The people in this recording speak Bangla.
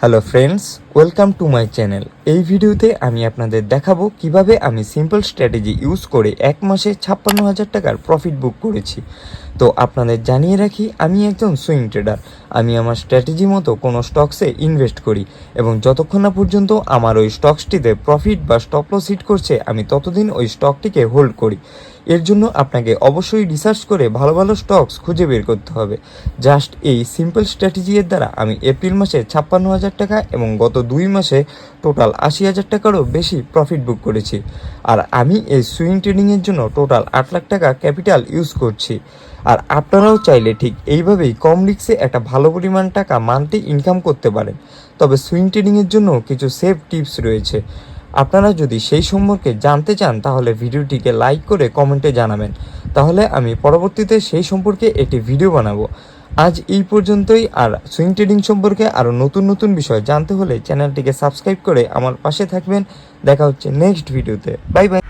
Hello friends, welcome to my channel. এই ভিডিওতে আমি আপনাদের দেখাবো কিভাবে আমি সিম্পল স্ট্র্যাটেজি ইউজ করে এক মাসে 56,000 টাকার প্রফিট বুক করেছি। তো আপনাদের জানিয়ে রাখি, আমি একজন সুইং ট্রেডার। আমি আমার স্ট্র্যাটেজি মতো কোনো স্টকসে ইনভেস্ট করি এবং যতক্ষণ না পর্যন্ত আমার ওই স্টকসটিতে প্রফিট বা স্টপ লস হিট করছে আমি ততদিন ওই স্টকটিকে হোল্ড করি। এর জন্য আপনাকে অবশ্যই রিসার্চ করে ভালো ভালো স্টকস খুঁজে বের করতে হবে। জাস্ট এই সিম্পল স্ট্র্যাটেজি এর দ্বারা আমি এপ্রিল মাসে 56,000 টাকা এবং গত 2 মাসে টোটাল 80,000 টাকারও বেশি প্রফিট বুক করেছি। আর আমি এই সুইং ট্রেডিংয়ের জন্য টোটাল 8 লাখ টাকা ক্যাপিটাল ইউজ করছি। আর আপনারাও চাইলে ঠিক এইভাবেই কম রিস্কে একটা ভালো পরিমাণ টাকা মান্থলি ইনকাম করতে পারেন। তবে সুইং ট্রেডিংয়ের জন্য কিছু সেফ টিপস রয়েছে। আপনারা যদি সেই সম্পর্কে জানতে চান তাহলে ভিডিওটিকে লাইক করে কমেন্টে জানাবেন, তাহলে আমি পরবর্তীতে সেই সম্পর্কে একটি ভিডিও বানাবো। আজ এই পর্যন্তই। আর সুইং ট্রেডিং সম্পর্কে আরও নতুন নতুন বিষয় জানতে হলে চ্যানেলটিকে সাবস্ক্রাইব করে আমার পাশে থাকবেন। দেখা হচ্ছে নেক্সট ভিডিওতে। Bye bye.